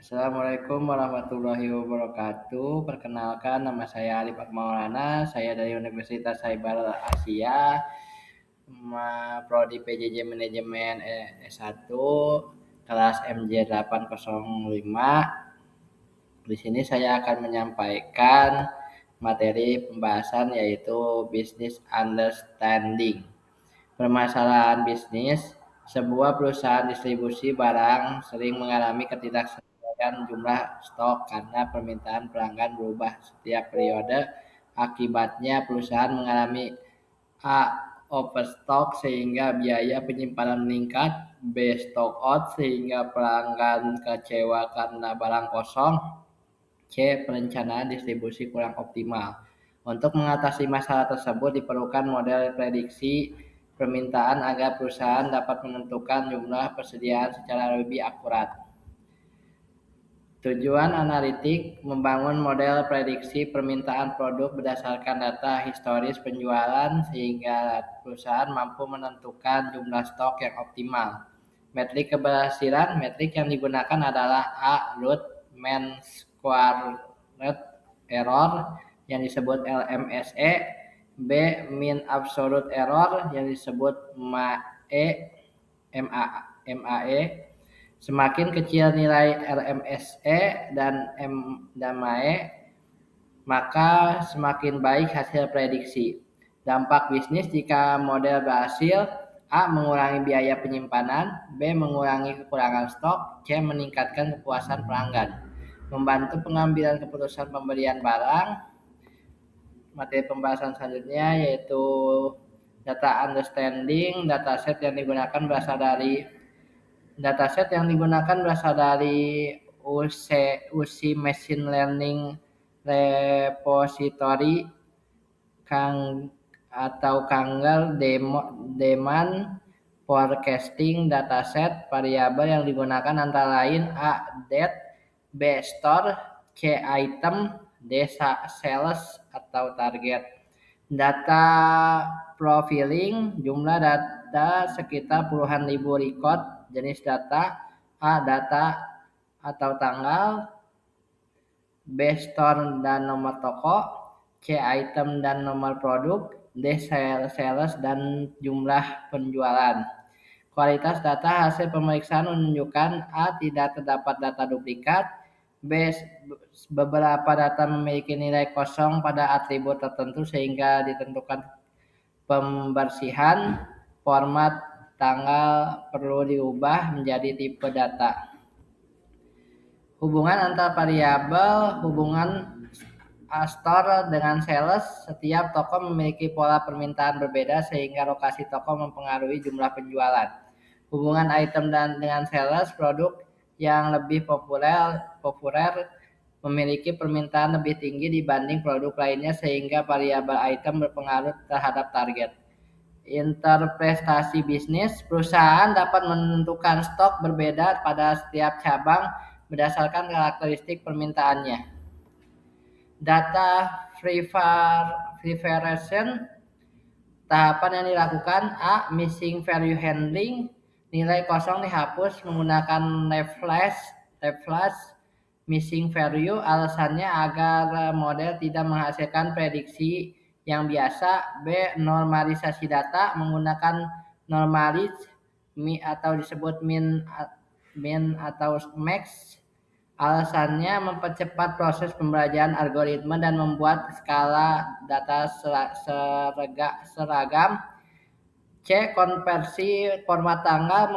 Assalamualaikum warahmatullahi wabarakatuh. Perkenalkan, nama saya Arif Maulana. Saya dari Universitas Cyber Asia, Prodi PJJ Manajemen S1, kelas MJ805. Di sini saya akan menyampaikan materi pembahasan yaitu Business Understanding. Permasalahan bisnis, sebuah perusahaan distribusi barang sering mengalami ketidaksesuaian jumlah stok karena permintaan pelanggan berubah setiap periode. Akibatnya perusahaan mengalami A. Overstock sehingga biaya penyimpanan meningkat. B. Stock out sehingga pelanggan kecewa karena barang kosong. C. Perencanaan distribusi kurang optimal. Untuk mengatasi masalah tersebut diperlukan model prediksi permintaan agar perusahaan dapat menentukan jumlah persediaan secara lebih akurat. Tujuan analitik membangun model prediksi permintaan produk berdasarkan data historis penjualan sehingga perusahaan mampu menentukan jumlah stok yang optimal. Metrik keberhasilan, metrik yang digunakan adalah A. Root mean squared error yang disebut LMSE, B. Mean absolute error yang disebut MAE. Semakin kecil nilai LMSE dan MAE, maka semakin baik hasil prediksi. Dampak bisnis jika model berhasil: A. Mengurangi biaya penyimpanan, B. Mengurangi kekurangan stok, C. Meningkatkan kepuasan pelanggan. Membantu pengambilan keputusan pembelian barang. Materi pembahasan selanjutnya yaitu data understanding. Dataset yang digunakan berasal dari UC Machine Learning Repository atau Kangal Demand Forecasting Dataset. Variabel yang digunakan antara lain A. Date, B. Store, C. Item, D. Sales atau target. Data profiling, jumlah data sekitar puluhan ribu record. Jenis data: A. Data atau tanggal, B. Store dan nomor toko, C. Item dan nomor produk, D. Sales dan jumlah penjualan. Kualitas data hasil pemeriksaan menunjukkan A. Tidak terdapat data duplikat, B. Beberapa data memiliki nilai kosong pada atribut tertentu sehingga ditentukan pembersihan. Format tanggal perlu diubah menjadi tipe data. Hubungan antar variabel, hubungan store dengan sales. Setiap toko memiliki pola permintaan berbeda sehingga lokasi toko mempengaruhi jumlah penjualan. Hubungan item dengan sales, produk yang lebih populer memiliki permintaan lebih tinggi dibanding produk lainnya sehingga variabel item berpengaruh terhadap target. Interpretasi bisnis, perusahaan dapat menentukan stok berbeda pada setiap cabang berdasarkan karakteristik permintaannya. Data preparation, tahapan yang dilakukan: A. Missing value handling, nilai kosong dihapus menggunakan reflash missing value. Alasannya agar model tidak menghasilkan prediksi yang biasa. B. Normalisasi data menggunakan normalize atau disebut min atau max. Alasannya mempercepat proses pembelajaran algoritma dan membuat skala data seragam. C. Konversi format tanggal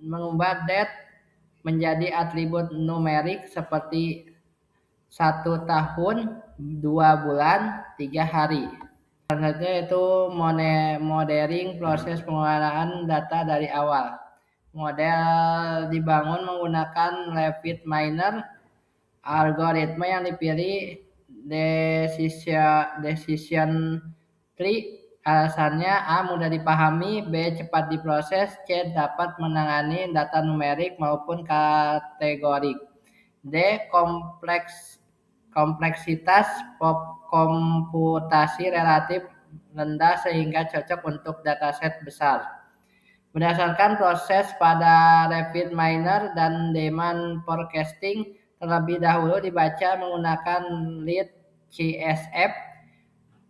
mengubah date menjadi atribut numerik seperti 1 tahun, 2 bulan, 3 hari. Selanjutnya itu modeling proses pengelolaan data dari awal. Model dibangun menggunakan Leavitt Miner. Algoritma yang dipilih decision tree. Alasannya: A. Mudah dipahami, B. Cepat diproses, C. Dapat menangani data numerik maupun kategorik, D. Kompleksitas komputasi relatif rendah sehingga cocok untuk dataset besar. Berdasarkan proses pada RapidMiner dan demand forecasting terlebih dahulu dibaca menggunakan lead CSF.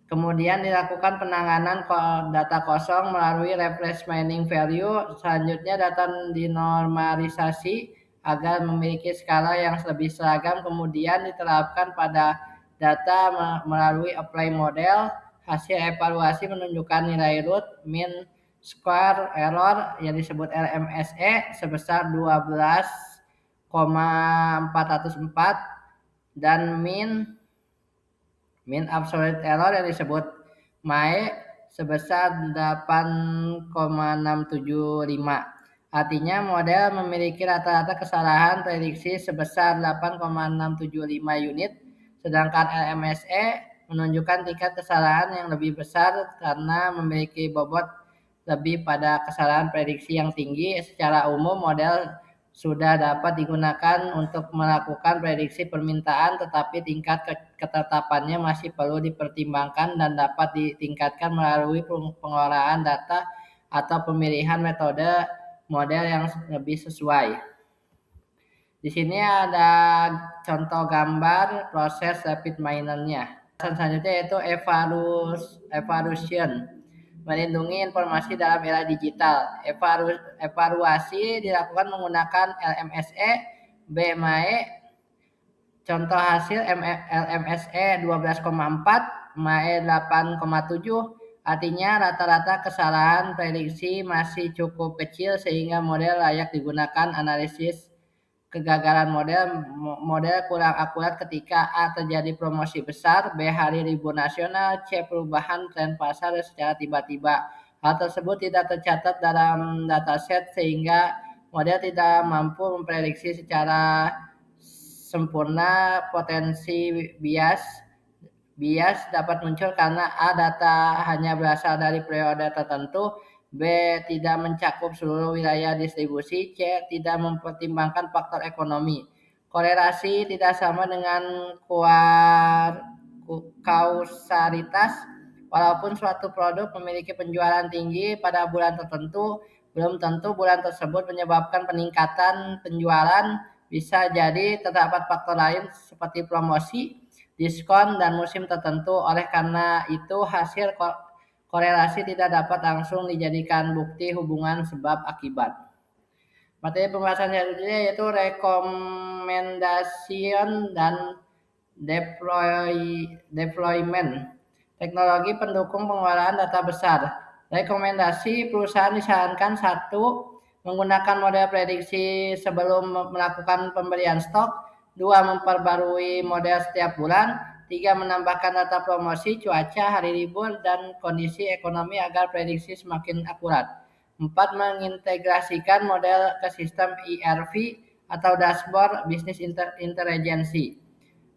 Kemudian dilakukan penanganan data kosong melalui replace mining value. Selanjutnya data dinormalisasi agar memiliki skala yang lebih seragam. Kemudian diterapkan pada data melalui apply model. Hasil evaluasi menunjukkan nilai root, mean, square error yang disebut LMSE sebesar 12,404 dan mean absolute error yang disebut MAE sebesar 8,675. Artinya model memiliki rata-rata kesalahan prediksi sebesar 8,675 unit, sedangkan LMSE menunjukkan tingkat kesalahan yang lebih besar karena memiliki bobot lebih pada kesalahan prediksi yang tinggi. Secara umum model sudah dapat digunakan untuk melakukan prediksi permintaan, tetapi tingkat ketetapannya masih perlu dipertimbangkan dan dapat ditingkatkan melalui pengelolaan data atau pemilihan metode model yang lebih sesuai. Di sini ada contoh gambar proses RapidMiner-nya. Selanjutnya yaitu evaluation, melindungi informasi dalam era digital. Evaluasi dilakukan menggunakan LMSE, BMAE. Contoh hasil LMSE 12,4, MAE 8,7. Artinya rata-rata kesalahan prediksi masih cukup kecil sehingga model layak digunakan. Analisis kegagalan model kurang akurat ketika A. terjadi promosi besar, B. hari libur nasional, C. perubahan tren pasar secara tiba-tiba. Hal tersebut tidak tercatat dalam dataset sehingga model tidak mampu memprediksi secara sempurna. Potensi bias dapat muncul karena A. data hanya berasal dari periode tertentu, B. tidak mencakup seluruh wilayah distribusi, C. tidak mempertimbangkan faktor ekonomi. Korelasi tidak sama dengan kausalitas. Walaupun suatu produk memiliki penjualan tinggi pada bulan tertentu, belum tentu bulan tersebut menyebabkan peningkatan penjualan. Bisa jadi terdapat faktor lain seperti promosi, diskon, dan musim tertentu. Oleh karena itu, hasil korelasi tidak dapat langsung dijadikan bukti hubungan sebab akibat. Materi pembahasan selanjutnya yaitu recommendation dan deployment. Teknologi pendukung pengelolaan data besar. Rekomendasi perusahaan disarankan: 1. Menggunakan model prediksi sebelum melakukan pembelian stok. 2. Memperbarui model setiap bulan. 3. Menambahkan data promosi, cuaca, hari libur, dan kondisi ekonomi agar prediksi semakin akurat. 4. Mengintegrasikan model ke sistem ERP atau dashboard business intelligence.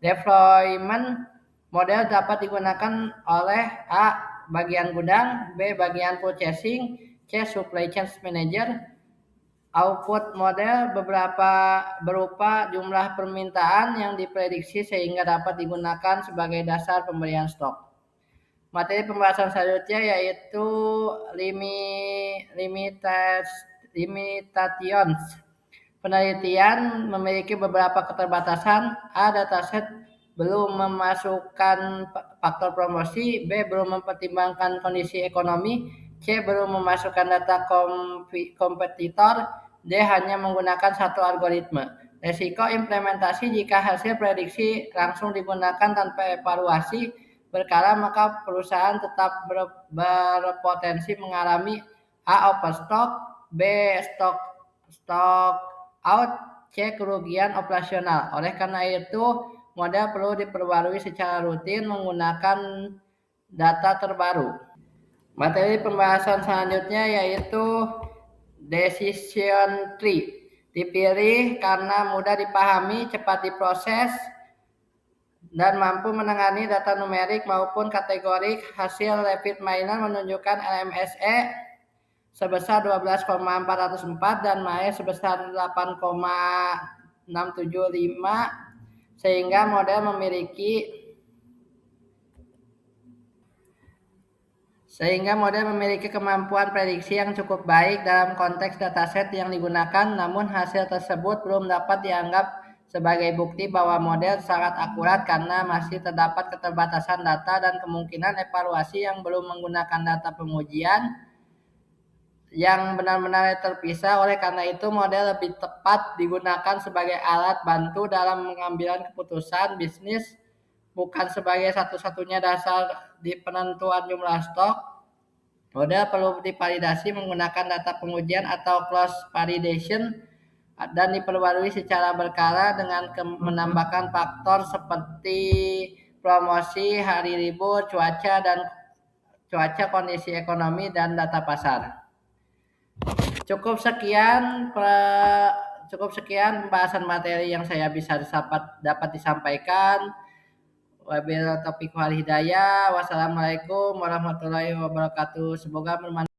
Deployment model dapat digunakan oleh A. bagian gudang, B. bagian purchasing, C. supply chain manager. Output model berupa jumlah permintaan yang diprediksi sehingga dapat digunakan sebagai dasar pembelian stok. Materi pembahasan selanjutnya yaitu limitations. Penelitian memiliki beberapa keterbatasan. A. Dataset belum memasukkan faktor promosi, B. belum mempertimbangkan kondisi ekonomi, C. belum memasukkan data kompetitor, D. hanya menggunakan satu algoritma. Resiko implementasi: jika hasil prediksi langsung digunakan tanpa evaluasi berkala, maka perusahaan tetap berpotensi mengalami A. overstock, B. stock out, C. kerugian operasional. Oleh karena itu, model perlu diperbarui secara rutin menggunakan data terbaru. Materi pembahasan selanjutnya yaitu decision tree. Dipilih karena mudah dipahami, cepat diproses, dan mampu menangani data numerik maupun kategorik. Hasil RapidMiner menunjukkan LMSE sebesar 12,404 dan MAE sebesar 8,675 sehingga model memiliki Sehingga model memiliki kemampuan prediksi yang cukup baik dalam konteks dataset yang digunakan, namun hasil tersebut belum dapat dianggap sebagai bukti bahwa model sangat akurat karena masih terdapat keterbatasan data dan kemungkinan evaluasi yang belum menggunakan data pengujian yang benar-benar terpisah. Oleh karena itu, model lebih tepat digunakan sebagai alat bantu dalam mengambil keputusan bisnis, bukan sebagai satu-satunya dasar di penentuan jumlah stok. Model perlu divalidasi menggunakan data pengujian atau cross validation dan diperbarui secara berkala dengan menambahkan faktor seperti promosi, hari libur, cuaca, kondisi ekonomi, dan data pasar. Cukup sekian pembahasan materi yang saya bisa dapat disampaikan. Wabillahi taufiq wal hidayah. Wassalamualaikum warahmatullahi wabarakatuh. Semoga bermanfaat.